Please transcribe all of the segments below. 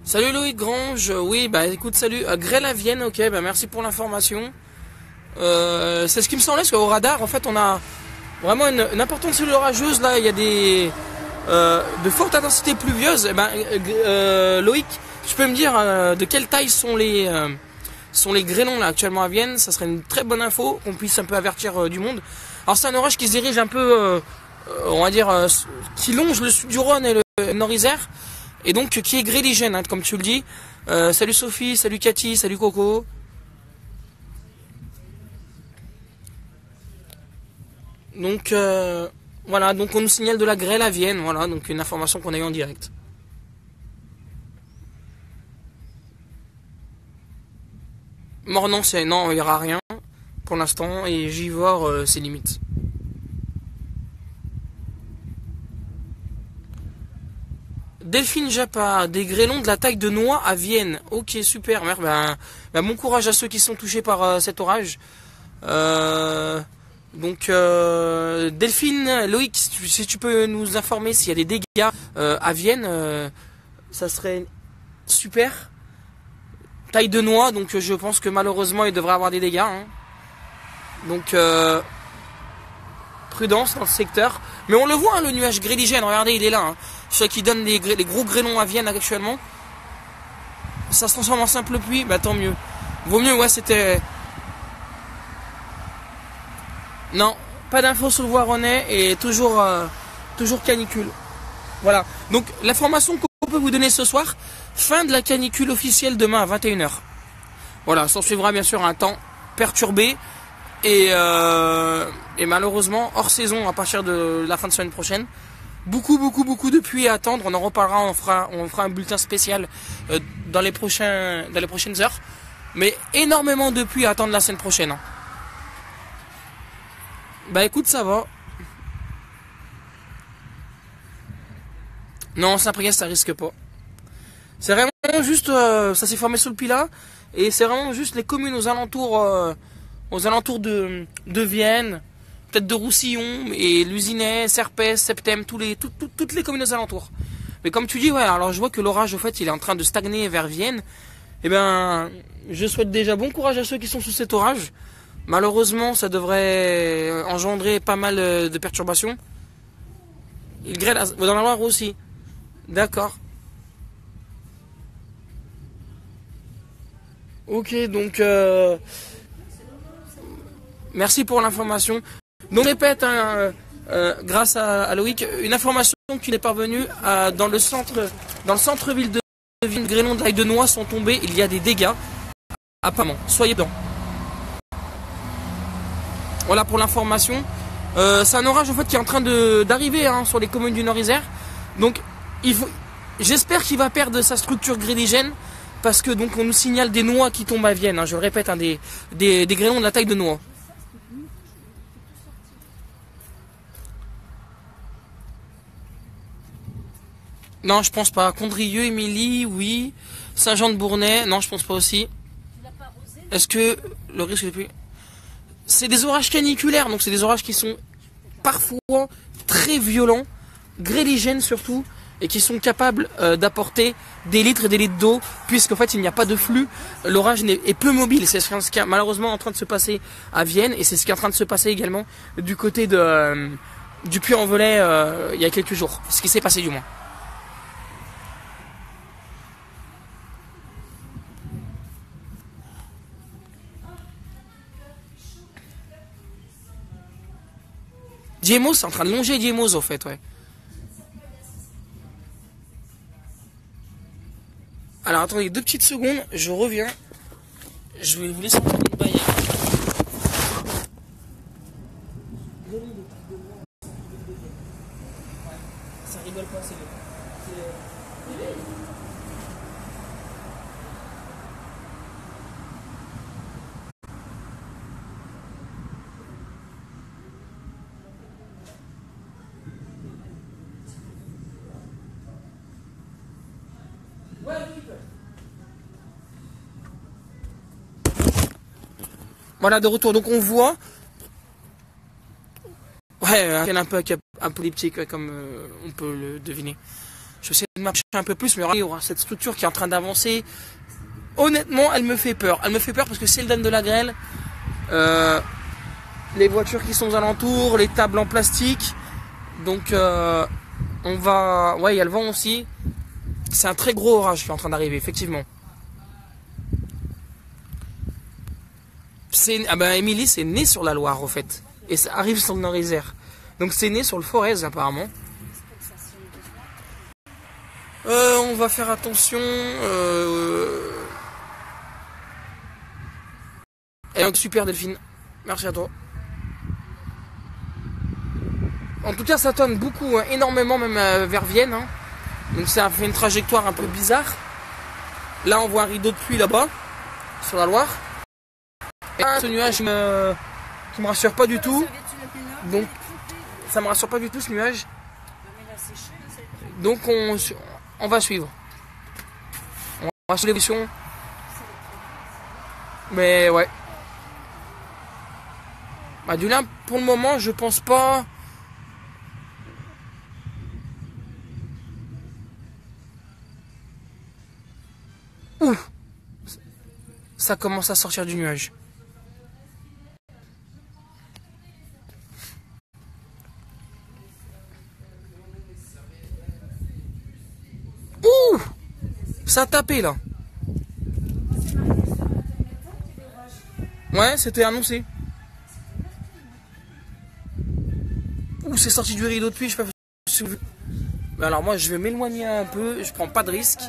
Salut Loïc Grange, oui bah écoute salut, Grêle à Vienne, ok bah merci pour l'information. C'est ce qui me semblait parce qu'au radar en fait on a vraiment une importante cellule orageuse là, il y a des de fortes intensités pluvieuses. Loïc, tu peux me dire de quelle taille sont les grêlons là actuellement à Vienne? Ça serait une très bonne info qu'on puisse un peu avertir du monde. Alors c'est un orage qui se dirige un peu on va dire qui longe le sud du Rhône et le Nord-Isère. Et donc qui est gréligène, hein, comme tu le dis. Salut Sophie, salut Cathy, salut Coco. Donc voilà, donc on nous signale de la grêle à Vienne, voilà, donc une information qu'on a eue en direct. Mornan, non, il n'y aura rien pour l'instant, et Givors, c'est limite. Delphine Jappa, des grêlons de la taille de noix à Vienne. Ok, super. Bon courage à ceux qui sont touchés par cet orage. Delphine, Loïc, si tu peux nous informer s'il y a des dégâts à Vienne, ça serait super. Taille de noix, donc je pense que malheureusement il devrait avoir des dégâts. Hein. Donc prudence dans le secteur. Mais on le voit, hein, le nuage gréligène, regardez, il est là. Hein. Ceux qui donnent les gros grêlons à Vienne actuellement. Ça se transforme en simple pluie, bah tant mieux. Vaut mieux, ouais, c'était... Non, pas d'infos sur le Voironnais et toujours canicule. Voilà, donc l'information qu'on peut vous donner ce soir, fin de la canicule officielle demain à 21h. Voilà, s'en suivra bien sûr un temps perturbé et malheureusement hors saison à partir de la fin de semaine prochaine. Beaucoup de pluie à attendre, on en reparlera, on fera un bulletin spécial dans les prochaines heures. Mais énormément de pluie à attendre la semaine prochaine. Hein. Bah écoute, ça va. Non, Saint-Priest, ça risque pas. C'est vraiment juste, ça s'est formé sous le Pilat, et c'est vraiment juste les communes aux alentours de Vienne, peut-être de Roussillon, et Luzinay, Serpès, Septem, toutes les communes aux alentours. Mais comme tu dis, ouais, alors je vois que l'orage, au fait, il est en train de stagner vers Vienne. Eh ben, je souhaite déjà bon courage à ceux qui sont sous cet orage. Malheureusement, ça devrait engendrer pas mal de perturbations. Il grêle dans la Loire aussi. D'accord. Ok, donc merci pour l'information. Donc, répète, hein, grâce à Loïc, une information qui n'est parvenue dans le centre-ville de Vienne. Grêlons de taille de noix sont tombés. Il y a des dégâts. Apparemment. Soyez dedans. Voilà pour l'information. C'est un orage en fait qui est en train d'arriver hein, sur les communes du Nord-Isère. Donc j'espère qu'il va perdre sa structure gréligène parce que donc on nous signale des noix qui tombent à Vienne. Hein, je le répète, hein, des grêlons de la taille de noix. Non, je pense pas. Condrieu, Émilie, oui. Saint-Jean-de-Bournay, non, je pense pas aussi. Est-ce que le risque de pluie... C'est des orages caniculaires, donc c'est des orages qui sont parfois très violents, gréligènes surtout, et qui sont capables d'apporter des litres et des litres d'eau, puisqu'en fait il n'y a pas de flux, l'orage est peu mobile. C'est ce qui est malheureusement en train de se passer à Vienne, et c'est ce qui est en train de se passer également du côté du Puy-en-Velay il y a quelques jours, ce qui s'est passé du moins. Diemos, c'est en train de longer Diemos, au fait, ouais. Alors, attendez 2 petites secondes, je reviens. Je vais vous laisser entendre une baille. Ça rigole pas, c'est Voilà, de retour. Donc on voit, ouais, un peu elliptique, comme on peut le deviner. Je vais essayer de marcher un peu plus, mais regardez, il y aura cette structure qui est en train d'avancer. Honnêtement, elle me fait peur. Elle me fait peur parce que si elle donne de la grêle, les voitures qui sont aux alentours, les tables en plastique. Donc, on va... Ouais, il y a le vent aussi. C'est un très gros orage qui est en train d'arriver, effectivement. Ah ben, Émilie, c'est né sur la Loire, au fait. Et ça arrive sur le Nord-Isère. Donc, c'est né sur le Forez, apparemment. On va faire attention. Et donc, super Delphine. Merci à toi. En tout cas, ça tonne beaucoup, hein, énormément, même vers Vienne. Hein. Donc ça fait une trajectoire un peu bizarre. Là, on voit un rideau de pluie là-bas, sur la Loire. Et ce nuage qui me rassure pas du tout. Donc, ça me rassure pas du tout ce nuage. Donc, on va suivre. On va suivre l'évolution. Mais ouais. Bah, du lin, pour le moment, je pense pas. Ouh, ça commence à sortir du nuage. Ouh, ça a tapé là. Ouais, c'était annoncé. Ouh, c'est sorti du rideau de pluie, je sais pas si vous... Alors moi, je vais m'éloigner un peu, je prends pas de risque.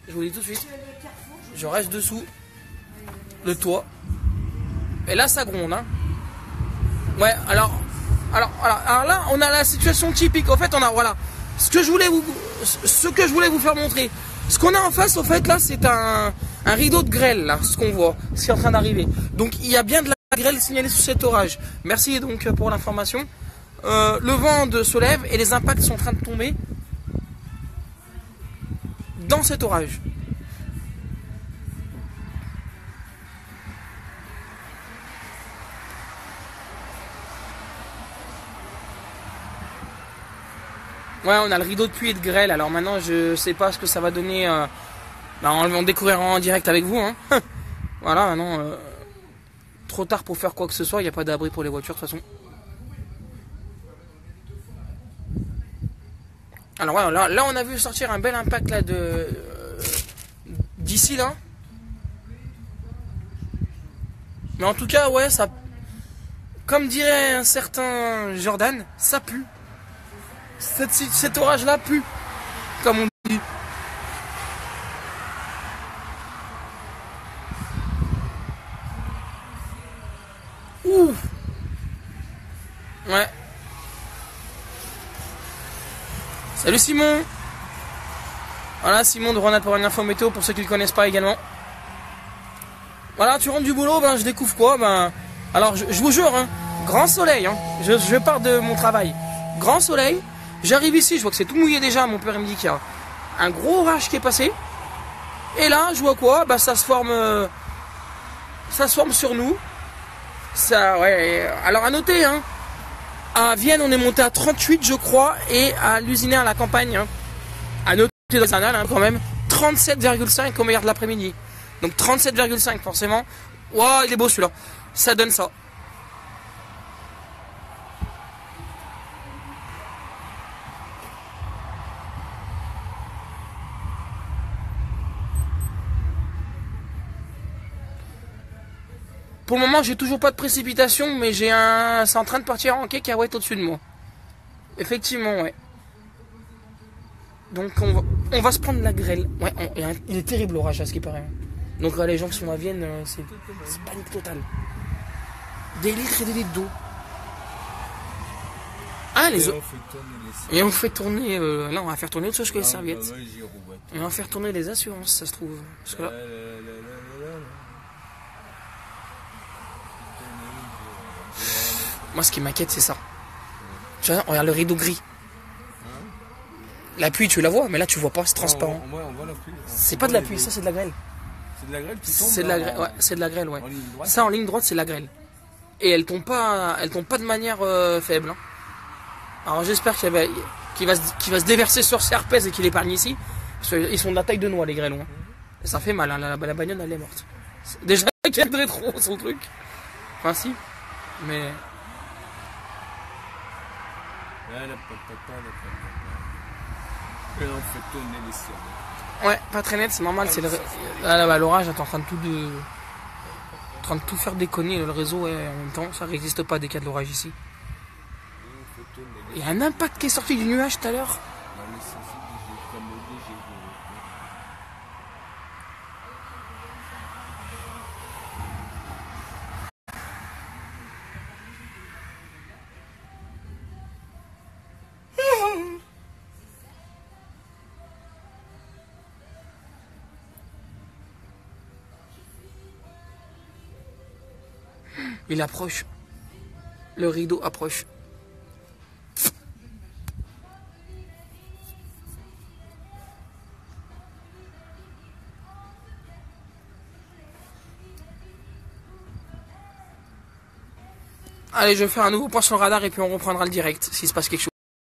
Je vous le dis tout de suite. Je reste dessous le toit. Et là, ça gronde. Hein. Ouais, alors là, on a la situation typique. En fait, on a, voilà, ce que je voulais vous faire montrer. Ce qu'on a en face, au fait, là, c'est un rideau de grêle, là, ce qu'on voit, ce qui est en train d'arriver. Donc, il y a bien de la grêle signalée sous cet orage. Merci donc pour l'information. Le vent se lève et les impacts sont en train de tomber dans cet orage. Ouais, on a le rideau de pluie et de grêle. Alors maintenant, je sais pas ce que ça va donner. On va découvrir en direct avec vous. Hein. Voilà, maintenant, trop tard pour faire quoi que ce soit. Il n'y a pas d'abri pour les voitures de toute façon. Alors ouais, là, on a vu sortir un bel impact là d'ici là. Mais en tout cas, ouais, ça, comme dirait un certain Jordan, ça pue. Cet orage-là pue, comme on dit. Ouh. Ouais. Salut Simon. Voilà, Simon de Ronald pour une info météo pour ceux qui ne le connaissent pas également. Voilà, tu rentres du boulot, ben je découvre quoi, ben alors je vous jure, hein, grand soleil, hein. Je pars de mon travail, grand soleil. J'arrive ici, je vois que c'est tout mouillé déjà. Mon père il me dit qu'il y a un gros orage qui est passé. Et là, je vois quoi? Bah ça se forme sur nous. Ça, ouais. Alors à noter, hein. À Vienne, on est monté à 38, je crois, et à l'usinaire à la campagne, hein, à noter dans un hein, quand même 37,5 au meilleur de l'après-midi. Donc 37,5 forcément. Waouh, il est beau celui-là. Ça donne ça. Pour le moment, j'ai toujours pas de précipitation, mais c'est en train de partir en cacahuète au-dessus de moi. Effectivement, ouais. Donc on va se prendre la grêle. Ouais, il est terrible l'orage à ce qui paraît. Donc les gens qui sont à Vienne, c'est panique totale. Des litres et des litres d'eau. Ah, les autres. Et on fait tourner. Là, on va faire tourner autre chose que les serviettes. Et on va faire tourner les assurances, ça se trouve. Parce que là... Moi, ce qui m'inquiète, c'est ça. Tu vois, regarde le rideau gris. La pluie, tu la vois, mais là, tu vois pas, c'est transparent. On voit la pluie. C'est pas de la pluie, ça, c'est de la grêle. C'est de la grêle qui tombe. C'est de la grêle, ouais, c'est de la grêle, ouais. Ça, en ligne droite, c'est de la grêle. Et elle tombe pas de manière faible. Hein. Alors, j'espère qu'il qui va se déverser sur ses herpès et qui l'épargne ici. Parce qu'ils sont de la taille de noix, les grêlons. Hein. Et ça fait mal, hein, la bagnole, elle est morte. Déjà qu'elle aimerait trop son truc. Enfin, si. Mais. Et on fait tourner les ciels. Ouais, pas très net, c'est normal. C'est là, l'orage est en train de tout faire déconner le réseau et en même temps, ça résiste pas des cas de l'orage ici. Il y a un impact qui est sorti du nuage tout à l'heure. Il approche. Le rideau approche. Allez, je vais faire un nouveau point sur le radar et puis on reprendra le direct s'il se passe quelque chose.